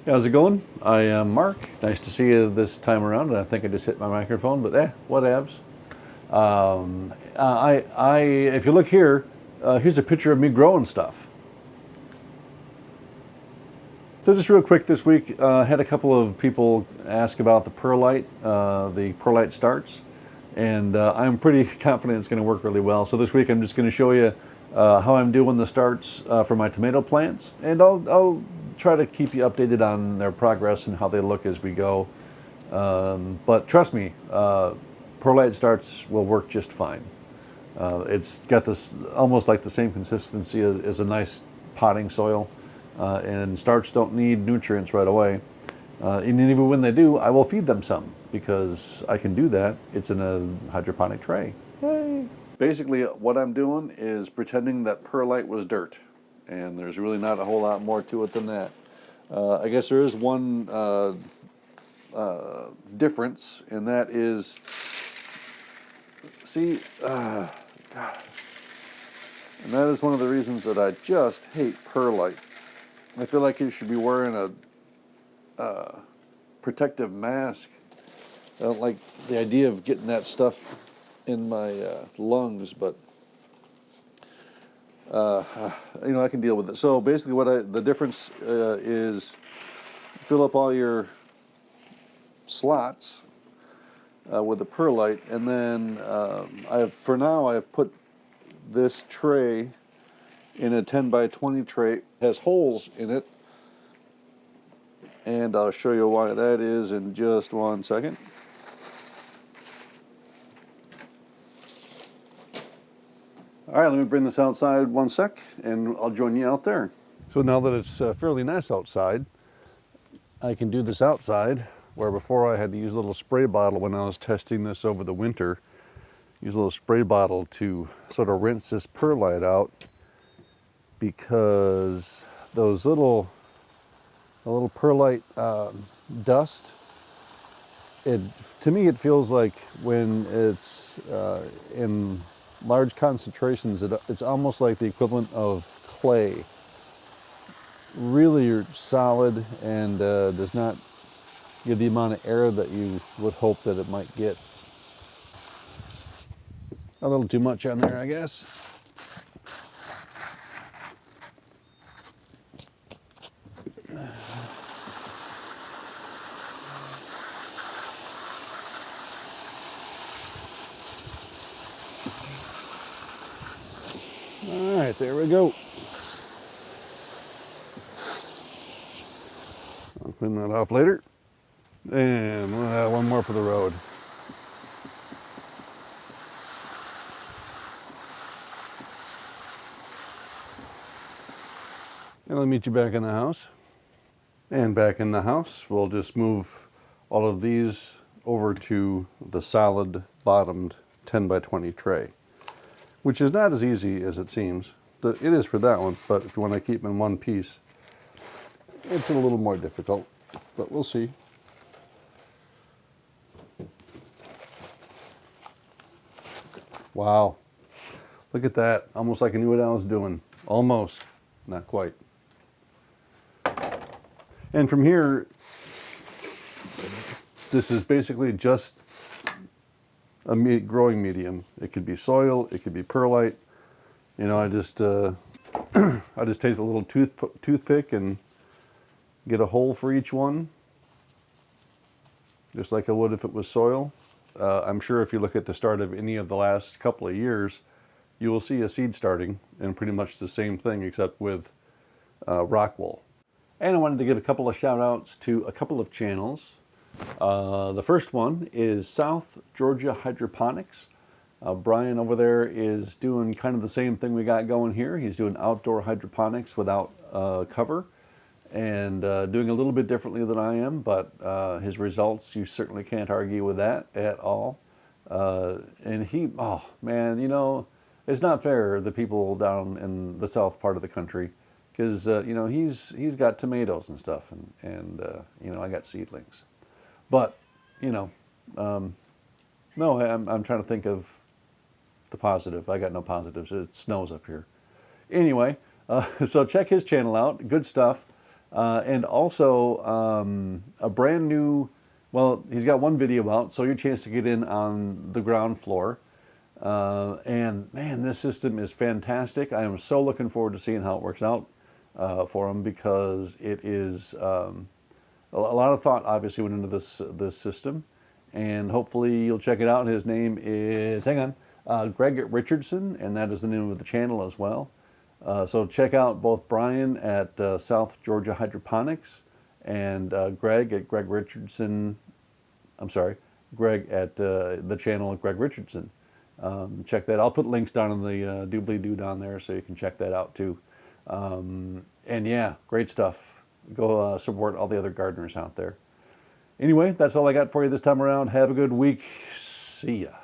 How's it going? I am Mark. Nice to see you this time around. And I think I just hit my microphone, but whatevs. If you look here, here's a picture of me growing stuff. So just real quick this week, had a couple of people ask about the Perlite starts, and I'm pretty confident it's going to work really well. So this week I'm just going to show you how I'm doing the starts for my tomato plants, and I'll try to keep you updated on their progress and how they look as we go. But trust me, Perlite starts will work just fine. It's got this almost like the same consistency as a nice potting soil, and starts don't need nutrients right away. And even when they do, I will feed them some because I can do that. It's in a hydroponic tray. Yay! Basically, what I'm doing is pretending that perlite was dirt, and there's really not a whole lot more to it than that. I guess there is one difference, and that is, see, God. And that is one of the reasons that I just hate perlite. I feel like you should be wearing a protective mask. I don't like the idea of getting that stuff in my lungs, but I can deal with it. So basically, the difference is fill up all your slots with the perlite, and then for now I've put this tray in a 10 by 20 tray. It has holes in it, and I'll show you why that is in just one second. All right, let me bring this outside one sec, and I'll join you out there. So now that it's fairly nice outside, I can do this outside, where before I had to use a little spray bottle when I was testing this over the winter. Use a little spray bottle to sort of rinse this perlite out, because those little perlite dust, to me it feels like when it's in large concentrations, it's almost like the equivalent of clay. Really solid, and does not give the amount of air that you would hope that it might get. A little too much on there, I guess. All right, there we go. I'll clean that off later. And we'll have one more for the road. And I'll meet you back in the house. And back in the house, we'll just move all of these over to the solid bottomed 10 by 20 tray, which is not as easy as it seems. It is for that one, but if you want to keep them in one piece, it's a little more difficult, but we'll see. Wow, look at that. Almost like I knew what I was doing. Almost, not quite. And from here, this is basically just a growing medium. It could be soil, it could be perlite. You know, I just take a little toothpick and get a hole for each one, just like I would if it was soil. I'm sure if you look at the start of any of the last couple of years, you will see a seed starting, and pretty much the same thing except with rockwool. And I wanted to give a couple of shout outs to a couple of channels. The first one is South Georgia Hydroponics. Brian over there is doing kind of the same thing we got going here. He's doing outdoor hydroponics without cover, and doing a little bit differently than I am, but his results, you certainly can't argue with that at all. And oh man, you know, it's not fair, the people down in the south part of the country, because you know, he's got tomatoes and stuff, and you know, I got seedlings. But you know, no, I'm trying to think of the positive. I got no positives. It snows up here. Anyway, so check his channel out. Good stuff. And also a brand new, well, he's got one video out, so your chance to get in on the ground floor. And man, this system is fantastic. I am so looking forward to seeing how it works out for him, because it is a lot of thought obviously went into this system, and hopefully you'll check it out. His name is, hang on, Greg Richardson, and that is the name of the channel as well. So check out both Brian at South Georgia Hydroponics and Greg at Greg Richardson. I'm sorry, Greg at the channel Greg Richardson. Check that. I'll put links down in the doobly-doo down there so you can check that out too. And yeah, great stuff. Go support all the other gardeners out there. Anyway, that's all I got for you this time around. Have a good week. See ya.